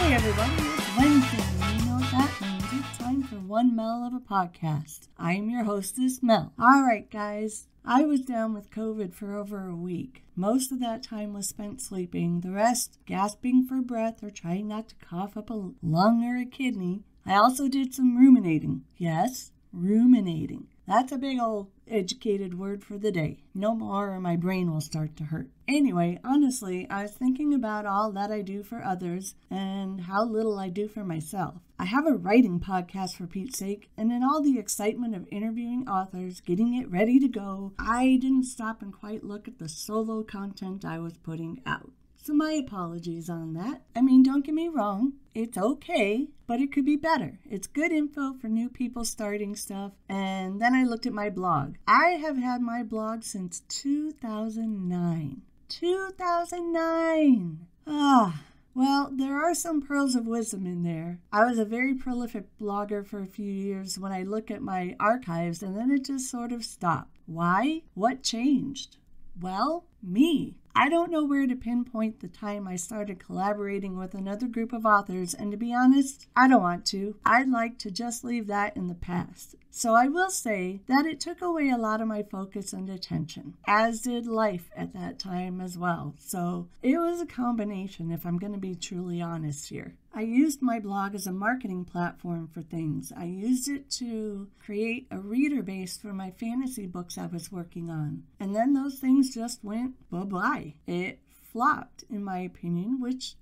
Hey everybody, it's Wednesday, and you know what that means. It's time for one Mel of a podcast. I am your hostess, Mel. Alright guys, I was down with COVID for over a week. Most of that time was spent sleeping, the rest gasping for breath or trying not to cough up a lung or a kidney. I also did some ruminating. Yes, ruminating. That's a big old educated word for the day. No more or my brain will start to hurt. Anyway, honestly, I was thinking about all that I do for others and how little I do for myself. I have a writing podcast for Pete's sake, and in all the excitement of interviewing authors, getting it ready to go, I didn't stop and quite look at the solo content I was putting out. So my apologies on that. I mean, don't get me wrong, it's okay, but it could be better. It's good info for new people starting stuff. And then I looked at my blog. I have had my blog since 2009. 2009! Well, there are some pearls of wisdom in there. I was a very prolific blogger for a few years when I look at my archives, and then it just sort of stopped. Why? What changed? Well, me. I don't know where to pinpoint the time I started collaborating with another group of authors, and to be honest, I don't want to. I'd like to just leave that in the past. So I will say that it took away a lot of my focus and attention, as did life at that time as well. So it was a combination, if I'm going to be truly honest here. I used my blog as a marketing platform for things. I used it to create a reader base for my fantasy books I was working on. And then those things just went bye-bye. It flopped, in my opinion, which,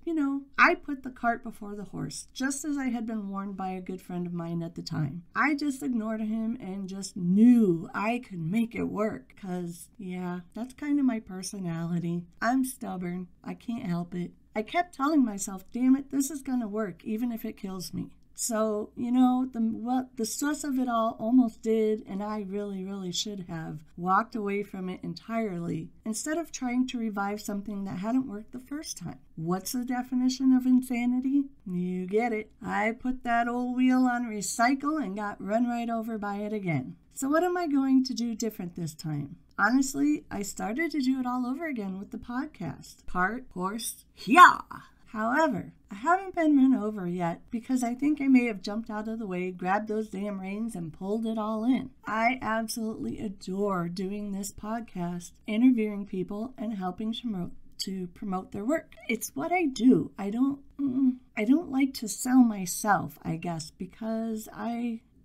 I put the cart before the horse, just as I had been warned by a good friend of mine at the time. I just ignored him and just knew I could make it work, because, that's kind of my personality. I'm stubborn. I can't help it. I kept telling myself, damn it, this is going to work, even if it kills me. So, the stress of it all almost did, and I really, really should have walked away from it entirely instead of trying to revive something that hadn't worked the first time. What's the definition of insanity? You get it. I put that old wheel on recycle and got run right over by it again. So what am I going to do different this time? Honestly, I started to do it all over again with the podcast. Cart, horse, yeah! However, I haven't been run over yet because I think I may have jumped out of the way, grabbed those damn reins, and pulled it all in. I absolutely adore doing this podcast, interviewing people, and helping to promote their work. It's what I do. I don't like to sell myself, I guess, because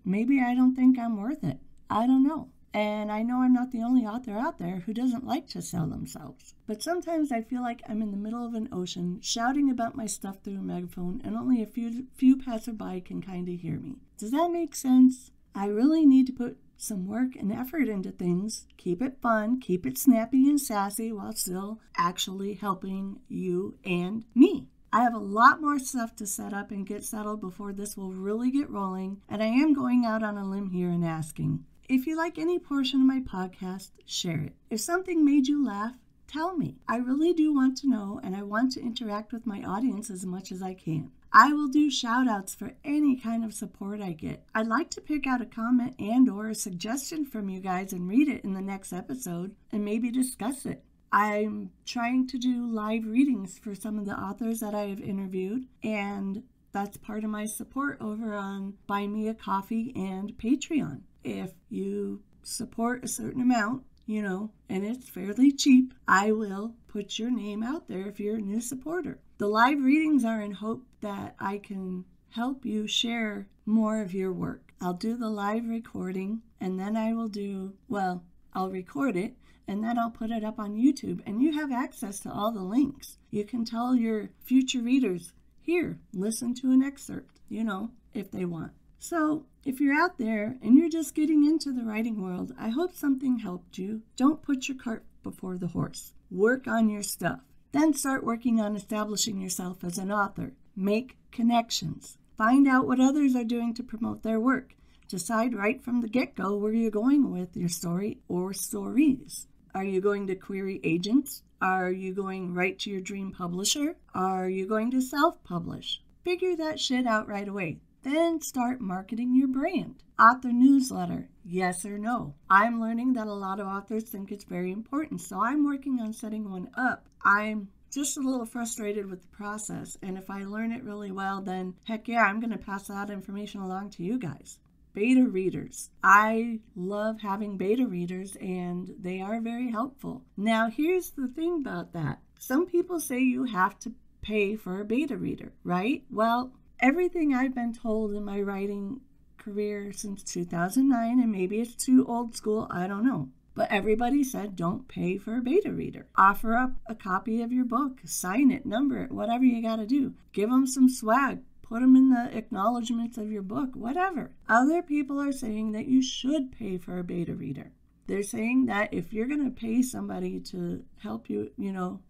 maybe I don't think I'm worth it. I don't know. And I know I'm not the only author out there who doesn't like to sell themselves. But sometimes I feel like I'm in the middle of an ocean, shouting about my stuff through a megaphone, and only a few passerby can kind of hear me. Does that make sense? I really need to put some work and effort into things, keep it fun, keep it snappy and sassy, while still actually helping you and me. I have a lot more stuff to set up and get settled before this will really get rolling, and I am going out on a limb here and asking, if you like any portion of my podcast, share it. If something made you laugh, tell me. I really do want to know, and I want to interact with my audience as much as I can. I will do shout-outs for any kind of support I get. I'd like to pick out a comment and or a suggestion from you guys and read it in the next episode and maybe discuss it. I'm trying to do live readings for some of the authors that I have interviewed, and that's part of my support over on Buy Me a Coffee and Patreon. If you support a certain amount, and it's fairly cheap, I will put your name out there if you're a new supporter. The live readings are in hope that I can help you share more of your work. I'll do the live recording, and then I'll record it, and then I'll put it up on YouTube, and you have access to all the links. You can tell your future readers, here, listen to an excerpt, if they want. So, if you're out there and you're just getting into the writing world, I hope something helped you. Don't put your cart before the horse. Work on your stuff. Then start working on establishing yourself as an author. Make connections. Find out what others are doing to promote their work. Decide right from the get-go where you're going with your story or stories. Are you going to query agents? Are you going right to your dream publisher? Are you going to self-publish? Figure that shit out right away. Then start marketing your brand. Author newsletter, yes or no? I'm learning that a lot of authors think it's very important, so I'm working on setting one up. I'm just a little frustrated with the process. And if I learn it really well, then heck yeah, I'm going to pass that information along to you guys. Beta readers. I love having beta readers, and they are very helpful. Now, here's the thing about that. Some people say you have to pay for a beta reader, right? Well, everything I've been told in my writing career since 2009, and maybe it's too old school, I don't know. But everybody said don't pay for a beta reader. Offer up a copy of your book, sign it, number it, whatever you got to do. Give them some swag. Put them in the acknowledgments of your book, whatever. Other people are saying that you should pay for a beta reader. They're saying that if you're going to pay somebody to help you,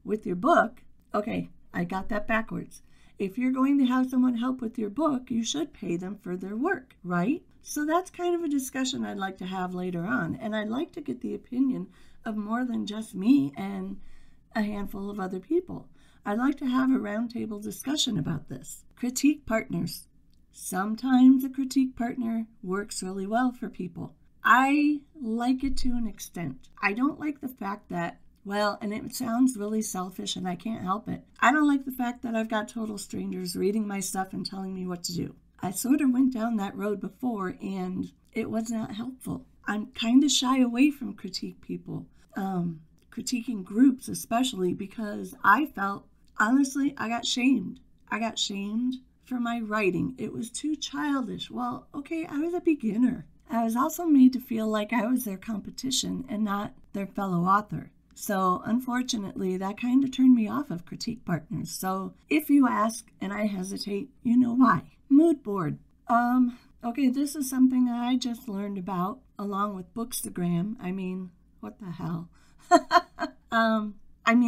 with your book, okay, I got that backwards. If you're going to have someone help with your book, you should pay them for their work, right? So that's kind of a discussion I'd like to have later on. And I'd like to get the opinion of more than just me and a handful of other people. I'd like to have a roundtable discussion about this. Critique partners. Sometimes a critique partner works really well for people. I like it to an extent. I don't like the fact that, and it sounds really selfish and I can't help it. I don't like the fact that I've got total strangers reading my stuff and telling me what to do. I sort of went down that road before and it was not helpful. I'm kind of shy away from critique people, critiquing groups especially, because I felt, honestly, I got shamed. I got shamed for my writing. It was too childish. Well, okay, I was a beginner. I was also made to feel like I was their competition and not their fellow author. So unfortunately, that kind of turned me off of critique partners. So if you ask and I hesitate, you know why. Mood board. Okay, this is something that I just learned about along with Bookstagram. I mean, what the hell?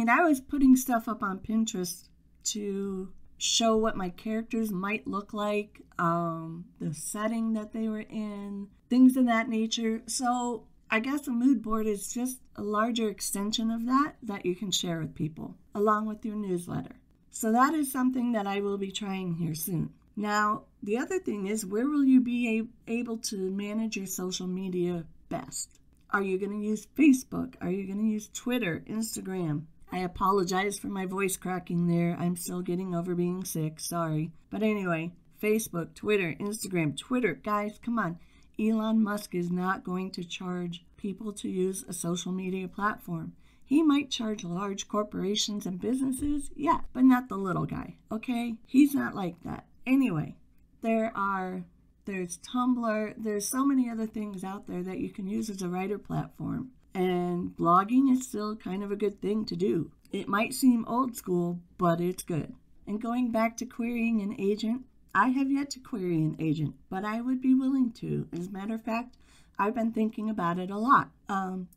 I was putting stuff up on Pinterest to show what my characters might look like, the setting that they were in, things of that nature. So I guess a mood board is just a larger extension of that you can share with people, along with your newsletter. So that is something that I will be trying here soon. Now, the other thing is, where will you be able to manage your social media best? Are you going to use Facebook? Are you going to use Twitter, Instagram? I apologize for my voice cracking there. I'm still getting over being sick. Sorry. But anyway, Facebook, Twitter, Instagram, Twitter. Guys, come on. Elon Musk is not going to charge people to use a social media platform. He might charge large corporations and businesses, yeah, but not the little guy, okay? He's not like that. Anyway, there's Tumblr, there's so many other things out there that you can use as a writer platform. And blogging is still kind of a good thing to do. It might seem old school, but it's good. And going back to querying an agent, I have yet to query an agent, but I would be willing to. As a matter of fact, I've been thinking about it a lot.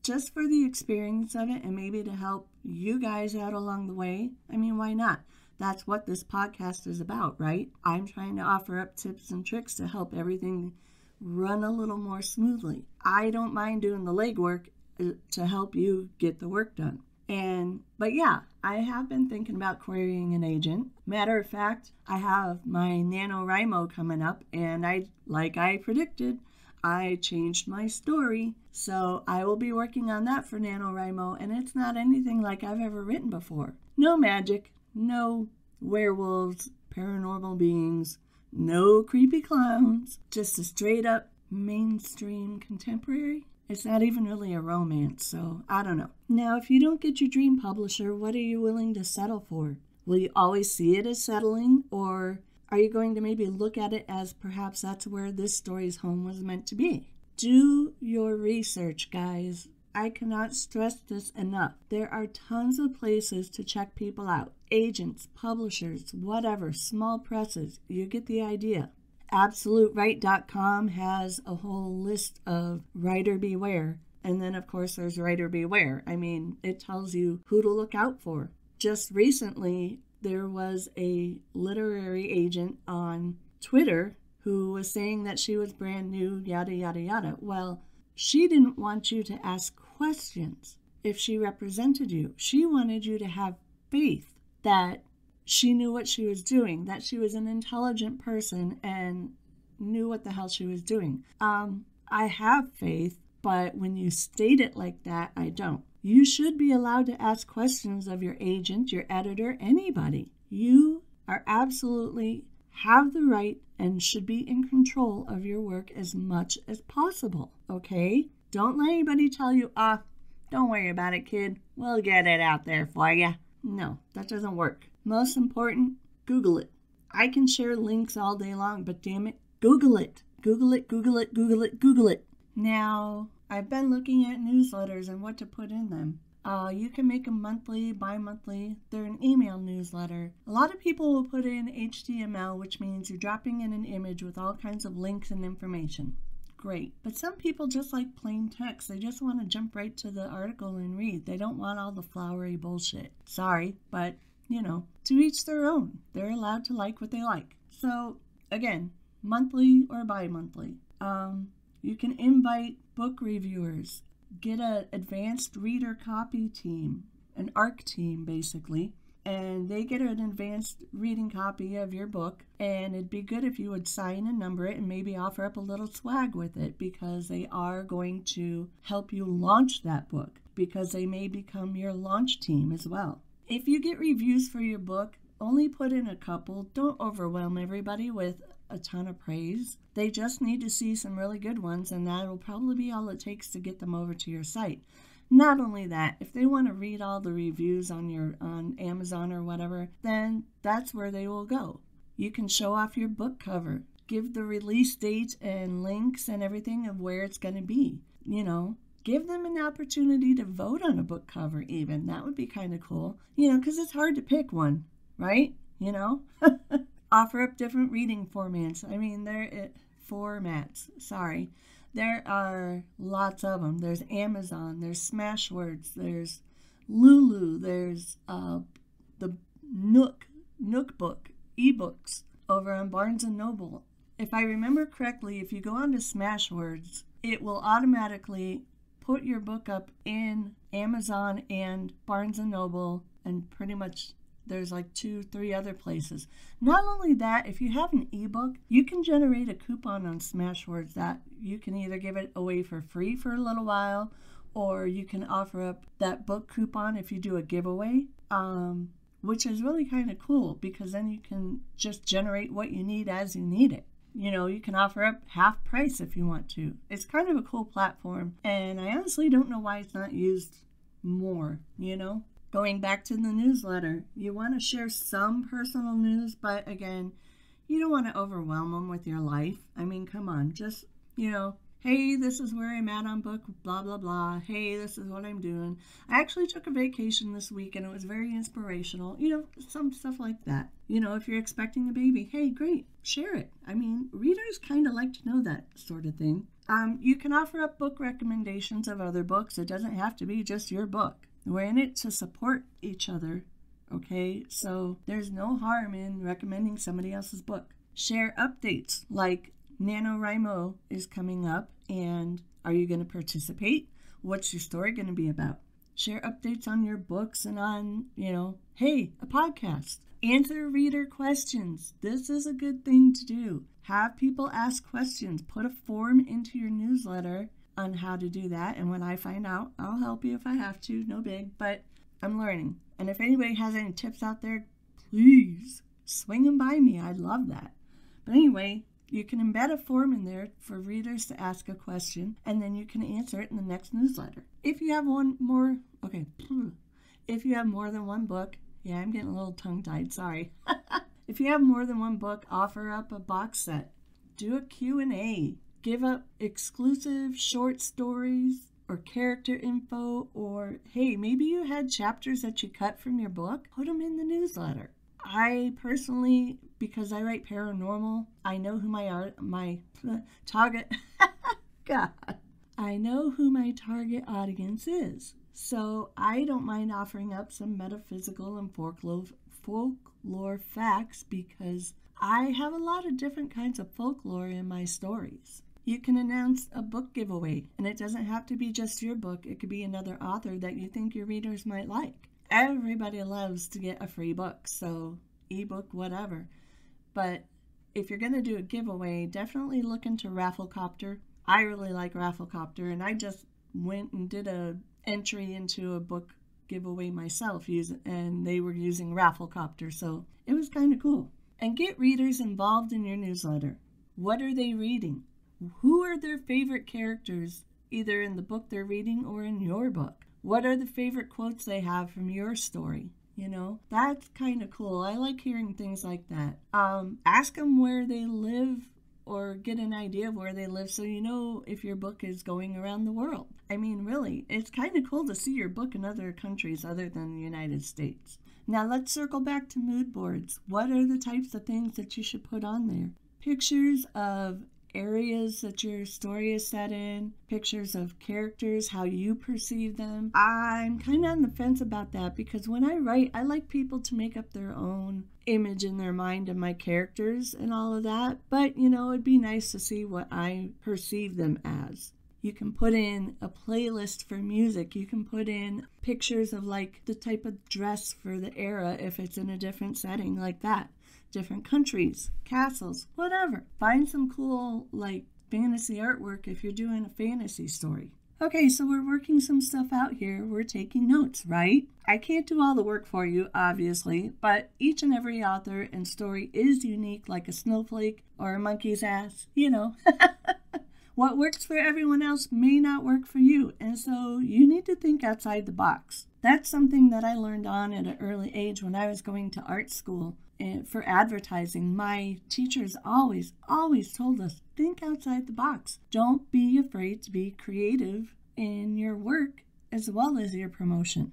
Just for the experience of it and maybe to help you guys out along the way. I mean, why not? That's what this podcast is about, right? I'm trying to offer up tips and tricks to help everything run a little more smoothly. I don't mind doing the legwork to help you get the work done. But yeah, I have been thinking about querying an agent. Matter of fact, I have my NaNoWriMo coming up, and like I predicted, I changed my story. So I will be working on that for NaNoWriMo, and it's not anything like I've ever written before. No magic, no werewolves, paranormal beings, no creepy clowns, just a straight up mainstream contemporary. It's not even really a romance, so I don't know. Now, if you don't get your dream publisher, what are you willing to settle for? Will you always see it as settling, or are you going to maybe look at it as perhaps that's where this story's home was meant to be? Do your research, guys. I cannot stress this enough. There are tons of places to check people out. Agents, publishers, whatever, small presses. You get the idea. AbsoluteWrite.com has a whole list of writer beware. And then, of course, there's writer beware. I mean, it tells you who to look out for. Just recently, there was a literary agent on Twitter who was saying that she was brand new, yada, yada, yada. Well, she didn't want you to ask questions if she represented you. She wanted you to have faith that she knew what she was doing, that she was an intelligent person and knew what the hell she was doing. I have faith, but when you state it like that, I don't. You should be allowed to ask questions of your agent, your editor, anybody. You are absolutely have the right and should be in control of your work as much as possible, okay? Don't let anybody tell you, don't worry about it, kid. We'll get it out there for you. No, that doesn't work. Most important, Google it. I can share links all day long, but damn it, Google it. Google it, Google it, Google it, Google it. Now, I've been looking at newsletters and what to put in them. You can make them monthly, bi-monthly. They're an email newsletter. A lot of people will put in HTML, which means you're dropping in an image with all kinds of links and information. Great. But some people just like plain text. They just want to jump right to the article and read. They don't want all the flowery bullshit. Sorry, but, to each their own. They're allowed to like what they like. So, again, monthly or bi-monthly. You can invite book reviewers. Get an advanced reader copy team, an ARC team basically, and they get an advanced reading copy of your book, and it'd be good if you would sign and number it and maybe offer up a little swag with it, because they are going to help you launch that book, because they may become your launch team as well. If you get reviews for your book, only put in a couple. Don't overwhelm everybody with a ton of praise. They just need to see some really good ones, and that'll probably be all it takes to get them over to your site. Not only that, if they want to read all the reviews on Amazon or whatever, then that's where they will go. You can show off your book cover, give the release date and links and everything of where it's going to be. Give them an opportunity to vote on a book cover even. That would be kind of cool, because it's hard to pick one, right? Offer up different reading formats. There are lots of them. There's Amazon, there's Smashwords, there's Lulu, there's the Nook book, ebooks over on Barnes & Noble. If I remember correctly, if you go on to Smashwords, it will automatically put your book up in Amazon and Barnes & Noble, and pretty much there's like 2-3 other places. Not only that, if you have an ebook, you can generate a coupon on Smashwords that you can either give it away for free for a little while, or you can offer up that book coupon if you do a giveaway, which is really kind of cool, because then you can just generate what you need as you need it. You can offer up half price if you want to. It's kind of a cool platform, and I honestly don't know why it's not used more, Going back to the newsletter, you want to share some personal news, but again, you don't want to overwhelm them with your life. Come on, just, hey, this is where I'm at on book, blah, blah, blah. Hey, this is what I'm doing. I actually took a vacation this week, and it was very inspirational. Some stuff like that. If you're expecting a baby, hey, great, share it. Readers kind of like to know that sort of thing. You can offer up book recommendations of other books. It doesn't have to be just your book. We're in it to support each other, okay? So there's no harm in recommending somebody else's book. Share updates, like NaNoWriMo is coming up, and are you going to participate? What's your story going to be about? Share updates on your books and on, hey, a podcast. Answer reader questions. This is a good thing to do. Have people ask questions. Put a form into your newsletter on how to do that, and when I find out, I'll help you if I have to. No big, but I'm learning. And if anybody has any tips out there, please swing them by me. I'd love that. But anyway, you can embed a form in there for readers to ask a question, and then you can answer it in the next newsletter. If you have if you have more than one book, I'm getting a little tongue-tied, sorry. If you have more than one book, offer up a box set. Do a Q&A. Give up exclusive short stories or character info, or hey, maybe you had chapters that you cut from your book, put them in the newsletter. I personally, because I write paranormal, I know who my target God. I know who my target audience is. So I don't mind offering up some metaphysical and folklore facts, because I have a lot of different kinds of folklore in my stories. You can announce a book giveaway, and it doesn't have to be just your book. It could be another author that you think your readers might like. Everybody loves to get a free book, so ebook, whatever. But if you're going to do a giveaway, definitely look into Rafflecopter. I really like Rafflecopter, and I just went and did a entry into a book giveaway myself, and they were using Rafflecopter, so it was kind of cool. And get readers involved in your newsletter. What are they reading? Who are their favorite characters, either in the book they're reading or in your book? What are the favorite quotes they have from your story? That's kind of cool. I like hearing things like that. Ask them where they live or get an idea of where they live so you know if your book is going around the world. I mean, really, it's kind of cool to see your book in other countries other than the United States. Now let's circle back to mood boards. What are the types of things that you should put on there? Pictures of areas that your story is set in, pictures of characters, how you perceive them. I'm kind of on the fence about that because when I write, I like people to make up their own image in their mind of my characters and all of that. But, it'd be nice to see what I perceive them as. You can put in a playlist for music. You can put in pictures of like the type of dress for the era if it's in a different setting like that. Different countries, castles, whatever. Find some cool, like, fantasy artwork if you're doing a fantasy story. Okay, so we're working some stuff out here. We're taking notes, right? I can't do all the work for you, obviously, but each and every author and story is unique, like a snowflake or a monkey's ass, What works for everyone else may not work for you, and so you need to think outside the box. That's something that I learned on at an early age when I was going to art school. For advertising, my teachers always told us, think outside the box. Don't be afraid to be creative in your work as well as your promotion.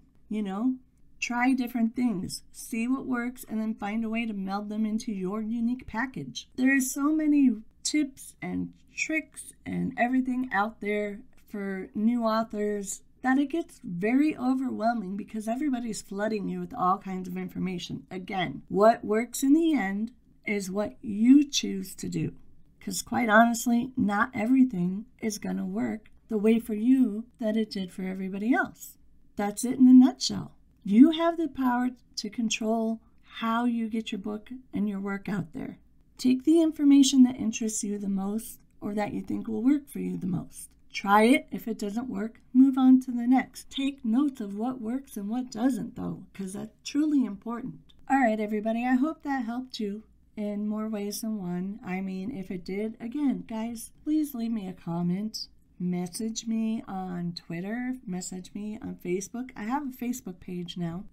Try different things, see what works, and then find a way to meld them into your unique package. There are so many tips and tricks and everything out there for new authors that it gets very overwhelming because everybody's flooding you with all kinds of information. Again, what works in the end is what you choose to do. Because quite honestly, not everything is going to work the way for you that it did for everybody else. That's it in a nutshell. You have the power to control how you get your book and your work out there. Take the information that interests you the most or that you think will work for you the most. Try it. If it doesn't work, move on to the next. Take notes of what works and what doesn't, though, because that's truly important. All right, everybody, I hope that helped you in more ways than one. I mean, if it did, again, guys, please leave me a comment. Message me on Twitter. Message me on Facebook. I have a Facebook page now.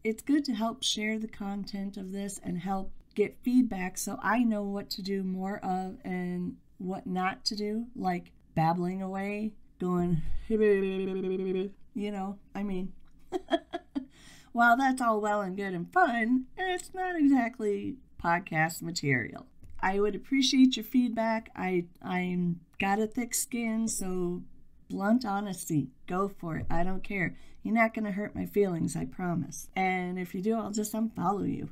It's good to help share the content of this and help get feedback so I know what to do more of and what not to do, like babbling away, going, while that's all well and good and fun, it's not exactly podcast material. I would appreciate your feedback. I'm got a thick skin, so blunt honesty, go for it. I don't care. You're not going to hurt my feelings, I promise. And if you do, I'll just unfollow you.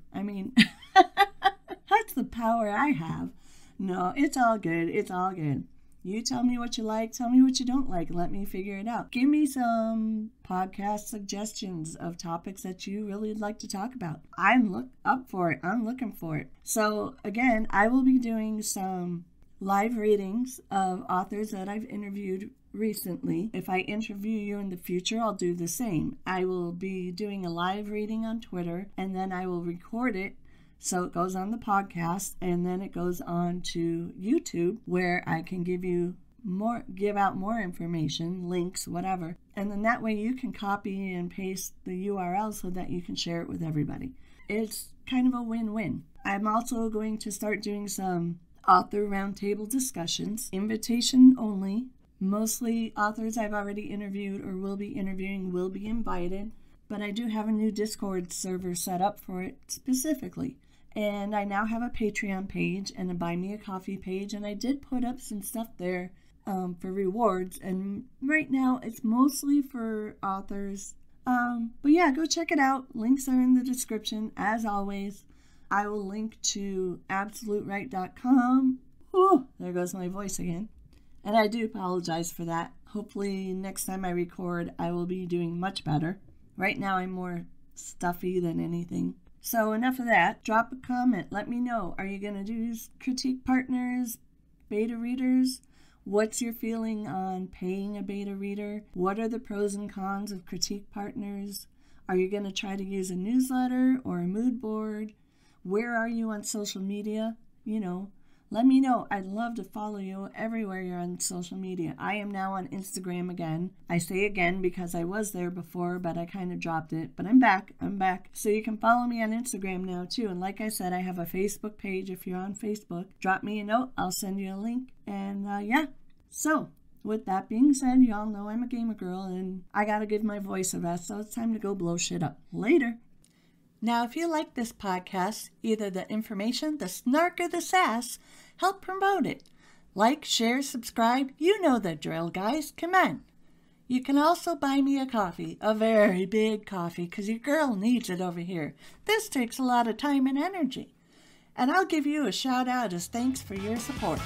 That's the power I have. No, it's all good. It's all good. You tell me what you like, tell me what you don't like, let me figure it out. Give me some podcast suggestions of topics that you really would like to talk about. I'm up for it. I'm looking for it. So again, I will be doing some live readings of authors that I've interviewed recently. If I interview you in the future, I'll do the same. I will be doing a live reading on Twitter, and then I will record it so it goes on the podcast, and then it goes on to YouTube where I can give out more information, links, whatever. And then that way you can copy and paste the URL so that you can share it with everybody. It's kind of a win-win. I'm also going to start doing some author roundtable discussions, invitation only. Mostly authors I've already interviewed or will be interviewing will be invited, but I do have a new Discord server set up for it specifically. And I now have a Patreon page and a Buy Me a Coffee page, and I did put up some stuff there for rewards, and right now it's mostly for authors. But yeah, go check it out. Links are in the description, as always. I will link to absolutewrite.com. Oh, there goes my voice again. And I do apologize for that. Hopefully next time I record, I will be doing much better. Right now I'm more stuffy than anything. So enough of that. Drop a comment. Let me know. Are you going to do critique partners, beta readers? What's your feeling on paying a beta reader? What are the pros and cons of critique partners? Are you going to try to use a newsletter or a mood board? Where are you on social media? Let me know. I'd love to follow you everywhere you're on social media. I am now on Instagram again. I say again because I was there before, but I kind of dropped it. But I'm back. So you can follow me on Instagram now too. And like I said, I have a Facebook page. If you're on Facebook, drop me a note. I'll send you a link. And yeah. So with that being said, y'all know I'm a gamer girl and I gotta give my voice a rest. So it's time to go blow shit up. Later. Now, if you like this podcast, either the information, the snark, or the sass, help promote it. Like, share, subscribe. You know the drill, guys. Come on. You can also buy me a coffee, a very big coffee, because your girl needs it over here. This takes a lot of time and energy. And I'll give you a shout out as thanks for your support.